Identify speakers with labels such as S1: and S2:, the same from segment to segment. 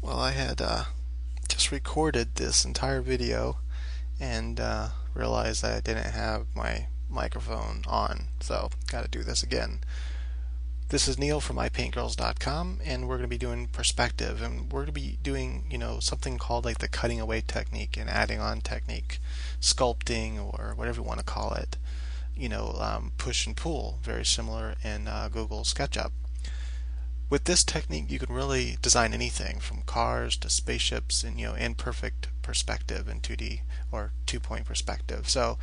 S1: Well, I had just recorded this entire video and realized that I didn't have my microphone on, so got to do this again. This is Neil from iPaintGirls.com, and we're going to be doing perspective, and we're going to be doing, something called like the cutting away technique and adding on technique, sculpting, or whatever you want to call it. Push and pull, very similar in Google SketchUp. With this technique, you can really design anything from cars to spaceships in perfect perspective in 2D or two-point perspective. So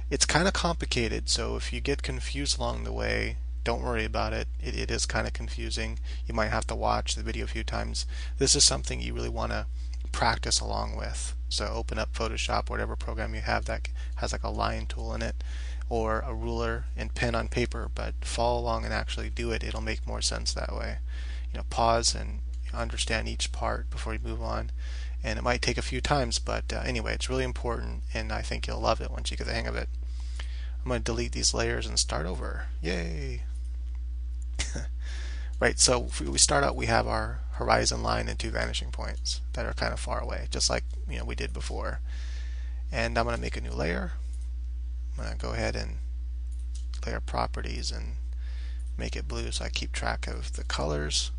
S1: it's kind of complicated, so if you get confused along the way, don't worry about it. It is kind of confusing. You might have to watch the video a few times. This is something you really want to practice along with. So open up Photoshop, whatever program you have that has like a line tool in it, or a ruler and pen on paper, but follow along and actually do it. It'll make more sense that way. Pause and understand each part before you move on. And it might take a few times, but anyway, it's really important, and I think you'll love it once you get the hang of it. I'm going to delete these layers and start over. Yay! Right, so if we start out, we have our horizon line and two vanishing points that are kind of far away, just like we did before. And I'm going to make a new layer. I'm going to go ahead and layer properties and make it blue so I keep track of the colors.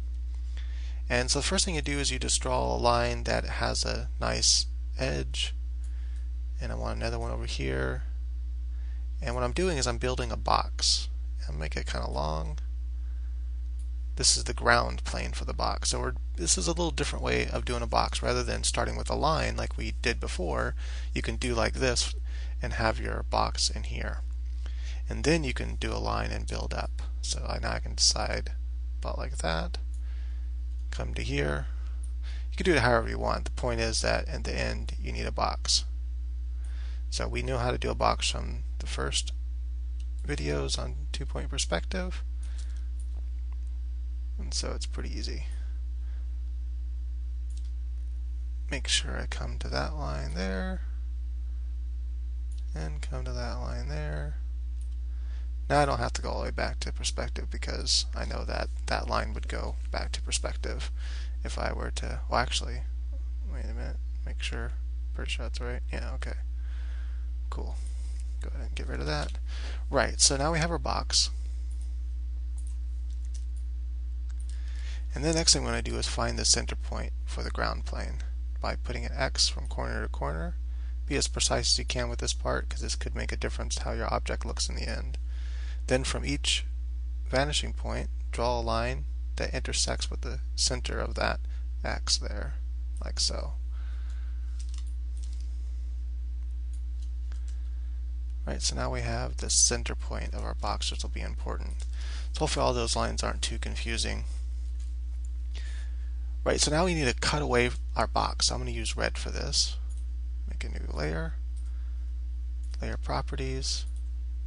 S1: And so the first thing you do is you just draw a line that has a nice edge, and I want another one over here. And what I'm doing is I'm building a box. I'll make it kind of long. This is the ground plane for the box. So this is a little different way of doing a box. Rather than starting with a line like we did before, you can do like this and have your box in here. And then you can do a line and build up. So now I can decide about like that. Come to here. You can do it however you want. The point is that at the end you need a box. So we knew how to do a box from the first videos on two-point perspective. And so it's pretty easy. Make sure I come to that line there. And come to that line there. Now I don't have to go all the way back to perspective because I know that that line would go back to perspective if I were to, well actually, wait a minute, make sure, pretty sure that's right. Yeah, okay. Cool. Go ahead and get rid of that. Right, so now we have our box. And the next thing I'm going to do is find the center point for the ground plane by putting an X from corner to corner. Be as precise as you can with this part because this could make a difference how your object looks in the end. Then from each vanishing point, draw a line that intersects with the center of that X there, like so. Right, so now we have the center point of our box, which will be important. So hopefully all those lines aren't too confusing. Right, so now we need to cut away our box. I'm going to use red for this. Make a new layer, layer properties,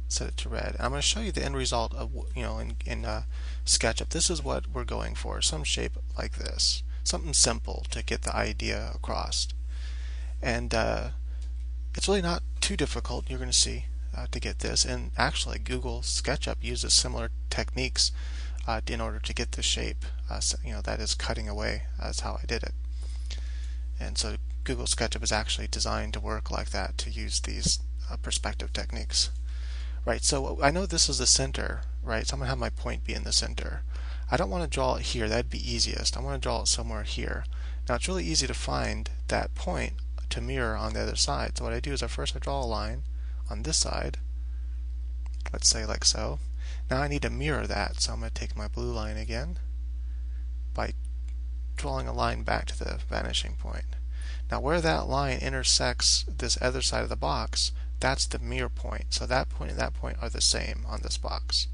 S1: set it to red. And I'm going to show you the end result of in SketchUp. This is what we're going for, some shape like this, something simple to get the idea across. And it's really not too difficult. You're going to see to get this. And actually, Google SketchUp uses similar techniques in order to get the shape. That is cutting away. That's how I did it. And so Google SketchUp is actually designed to work like that, to use these perspective techniques. Right, so I know this is the center, right? So I'm going to have my point be in the center. I don't want to draw it here. That'd be easiest. I want to draw it somewhere here. Now it's really easy to find that point to mirror on the other side. So what I do is first I draw a line on this side. Let's say like so. Now I need to mirror that, so I'm going to take my blue line again by drawing a line back to the vanishing point. Now where that line intersects this other side of the box, that's the mirror point. So that point and that point are the same on this box.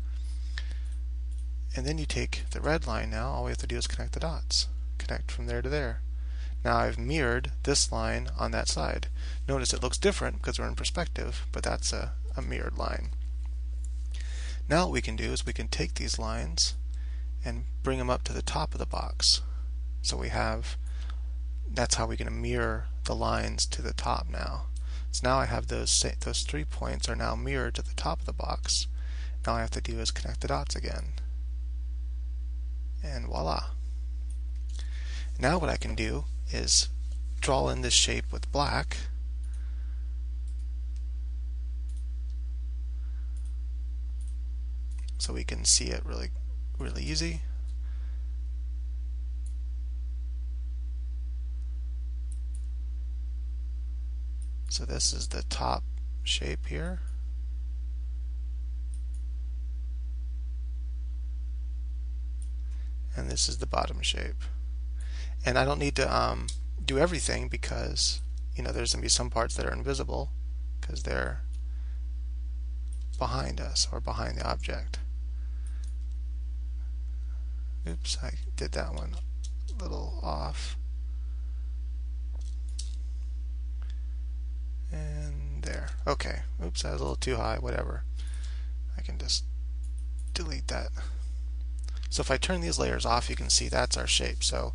S1: And then you take the red line now, all we have to do is connect the dots. Connect from there to there. Now I've mirrored this line on that side. Notice it looks different because we're in perspective, but that's a mirrored line. Now what we can do is we can take these lines and bring them up to the top of the box. So that's how we're going to mirror the lines to the top now. So now I have those 3 points are now mirrored to the top of the box. Now all I have to do is connect the dots again. And voila. Now what I can do is draw in this shape with black. So we can see it really easy. So this is the top shape here. And this is the bottom shape. And I don't need to do everything because there's going to be some parts that are invisible because they're behind us or behind the object. Oops, I did that one a little off. And there. Okay. Oops, that was a little too high. Whatever. I can just delete that. So if I turn these layers off, you can see that's our shape. So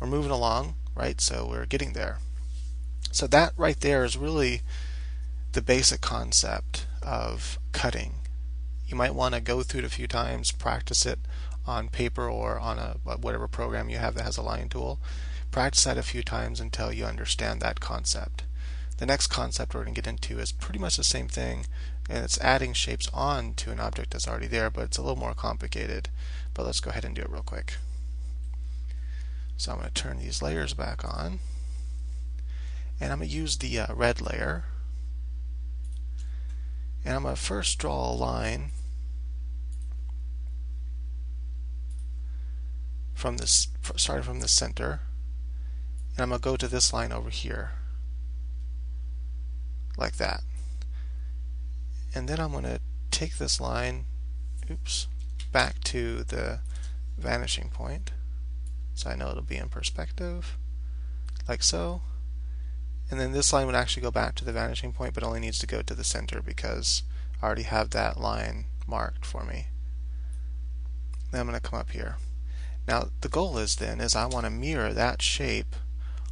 S1: we're moving along, right? So we're getting there. So that right there is really the basic concept of cutting. You might want to go through it a few times, practice it on paper or on whatever program you have that has a line tool. Practice that a few times until you understand that concept. The next concept we're going to get into is pretty much the same thing, and it's adding shapes on to an object that's already there, but it's a little more complicated. But let's go ahead and do it real quick. So I'm going to turn these layers back on, and I'm going to use the red layer, and I'm going to first draw a line from this, starting from the center, and I'm going to go to this line over here, like that. And then I'm going to take this line, back to the vanishing point, so I know it'll be in perspective, like so. And then this line would actually go back to the vanishing point, but only needs to go to the center because I already have that line marked for me. Then I'm going to come up here. Now the goal is I want to mirror that shape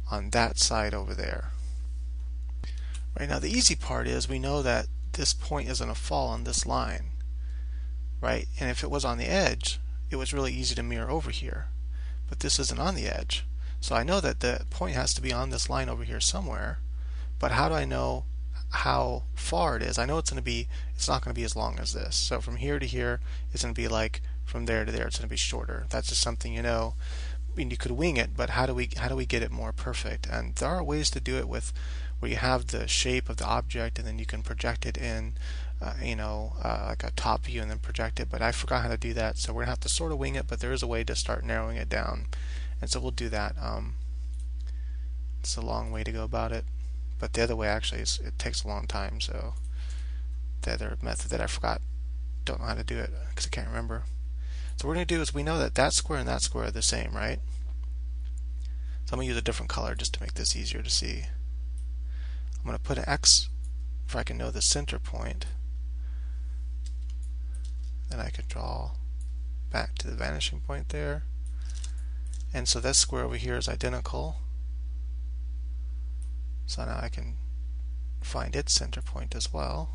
S1: on that side over there. Right, now the easy part is we know that this point is going to fall on this line, right? And if it was on the edge, it was really easy to mirror over here. But this isn't on the edge. So I know that the point has to be on this line over here somewhere. But how do I know how far it is? I know it's not going to be as long as this. So from here to here, it's going to be like from there to there, it's going to be shorter. That's just something you know. I mean, you could wing it, but how do we get it more perfect? And there are ways to do it with where you have the shape of the object and then you can project it in like a top view and then project it, but I forgot how to do that, so we're gonna have to sort of wing it, but there is a way to start narrowing it down, and so we'll do that. It's a long way to go about it, but the other way actually it takes a long time, so the other method that I forgot, don't know how to do it because I can't remember. So what we're going to do is we know that that square and that square are the same, right? So I'm going to use a different color just to make this easier to see. I'm going to put an X if I can know the center point. Then I can draw back to the vanishing point there. And so this square over here is identical. So now I can find its center point as well.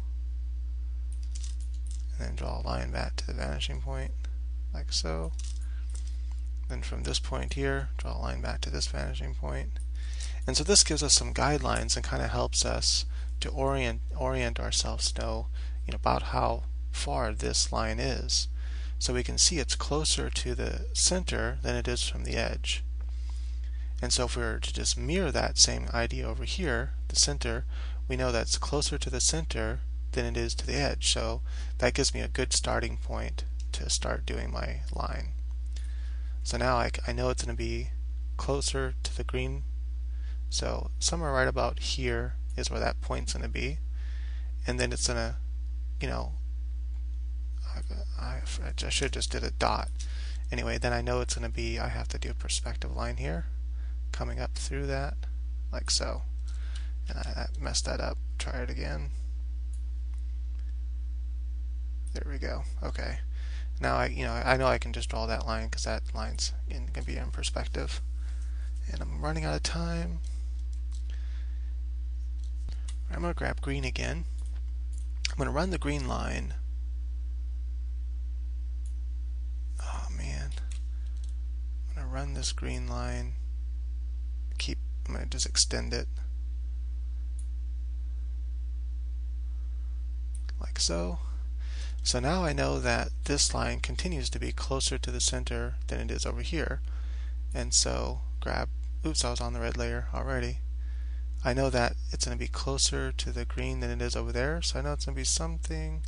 S1: And then draw a line back to the vanishing point, like so. Then from this point here, draw a line back to this vanishing point. And so this gives us some guidelines and kind of helps us to orient ourselves to know, about how far this line is. So we can see it's closer to the center than it is from the edge. And so if we were to just mirror that same idea over here, the center, we know that's closer to the center than it is to the edge. So that gives me a good starting point to start doing my line. So now I know it's going to be closer to the green. So somewhere right about here is where that point's going to be. And then it's going to, I should have just did a dot. Anyway, then I know it's going to be, I have to do a perspective line here, coming up through that, like so. And I messed that up. Try it again. There we go. Okay. Now I know I can just draw that line because that line's going to be in perspective. And I'm running out of time. I'm going to grab green again. I'm going to run the green line. Oh man. I'm going to run this green line. Keep I'm going to just extend it like so. So now I know that this line continues to be closer to the center than it is over here. And so oops, I was on the red layer already. I know that it's going to be closer to the green than it is over there, so I know it's going to be something.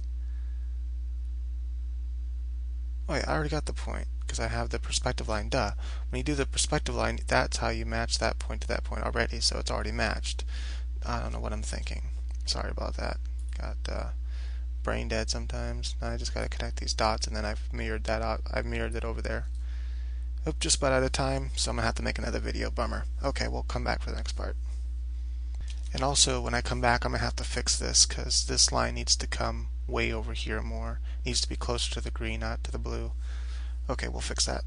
S1: Wait, I already got the point because I have the perspective line. Duh. When you do the perspective line, that's how you match that point to that point already, so it's already matched. I don't know what I'm thinking. Sorry about that. Got brain dead sometimes. Now I just got to connect these dots, and then I've mirrored that out. I've mirrored it over there. Oop, just about out of time, so I'm going to have to make another video. Bummer. Okay, we'll come back for the next part. And also, when I come back, I'm going to have to fix this because this line needs to come way over here more. It needs to be closer to the green, not to the blue. Okay, we'll fix that.